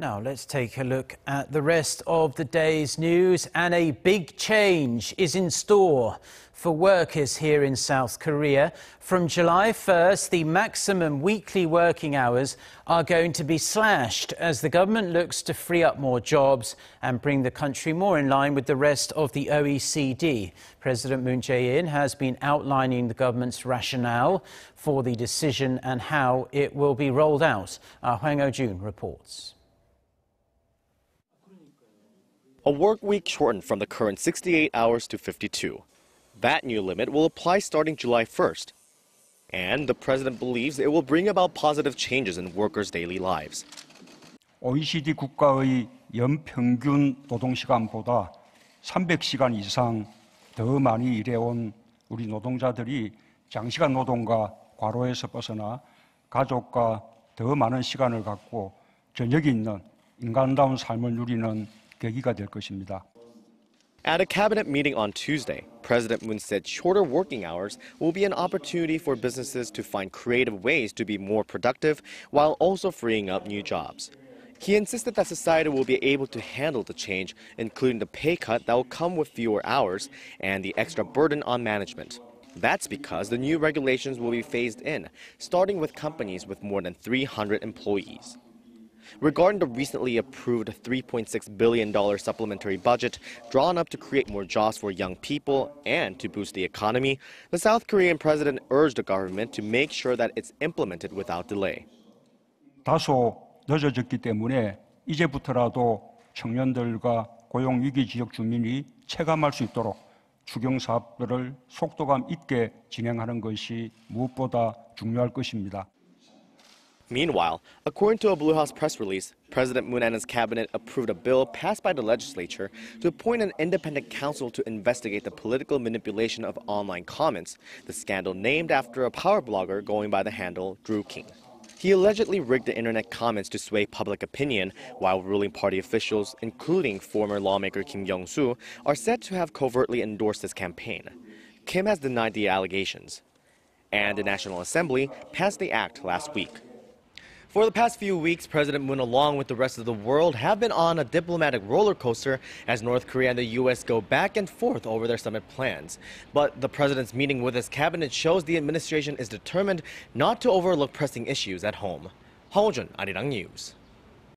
Now let's take a look at the rest of the day's news, and a big change is in store for workers here in South Korea. From July 1st, the maximum weekly working hours are going to be slashed as the government looks to free up more jobs and bring the country more in line with the rest of the OECD. President Moon Jae-in has been outlining the government's rationale for the decision and how it will be rolled out. Hwang Hojun reports. A work week shortened from the current 68 hours to 52. That new limit will apply starting July 1st. And the president believes it will bring about positive changes in workers' daily lives. OECD 국가의 연평균 노동시간보다 300시간 이상 더 많이 일해온 우리 노동자들이 장시간 노동과 과로에서 벗어나 가족과 더 많은 시간을 갖고 저녁이 있는 인간다운 삶을 누리는 계기가 될 것입니다. At a cabinet meeting on Tuesday, President Moon said shorter working hours will be an opportunity for businesses to find creative ways to be more productive while also freeing up new jobs. He insisted that society will be able to handle the change, including the pay cut that will come with fewer hours and the extra burden on management. That's because the new regulations will be phased in, starting with companies with more than 300 employees. Regarding the recently approved $3.6 billion supplementary budget drawn up to create more jobs for young people and to boost the economy, the South Korean president urged the government to make sure that it's implemented without delay. 다소 늦어졌기 때문에 이제부터라도 청년들과 고용위기 지역 주민이 체감할 수 있도록 추경 사업들을 속도감 있게 진행하는 것이 무엇보다 중요할 것입니다. Meanwhile, according to a Blue House press release, President Moon and his cabinet approved a bill passed by the legislature to appoint an independent counsel to investigate the political manipulation of online comments, the scandal named after a power blogger going by the handle Drew King. He allegedly rigged the internet comments to sway public opinion, while ruling party officials, including former lawmaker Kim Young-soo, are said to have covertly endorsed his campaign. Kim has denied the allegations. And the National Assembly passed the act last week. For the past few weeks, President Moon, along with the rest of the world, have been on a diplomatic roller coaster as North Korea and the U.S. go back and forth over their summit plans. But the president's meeting with his cabinet shows the administration is determined not to overlook pressing issues at home. Hwang Hojun, Arirang News.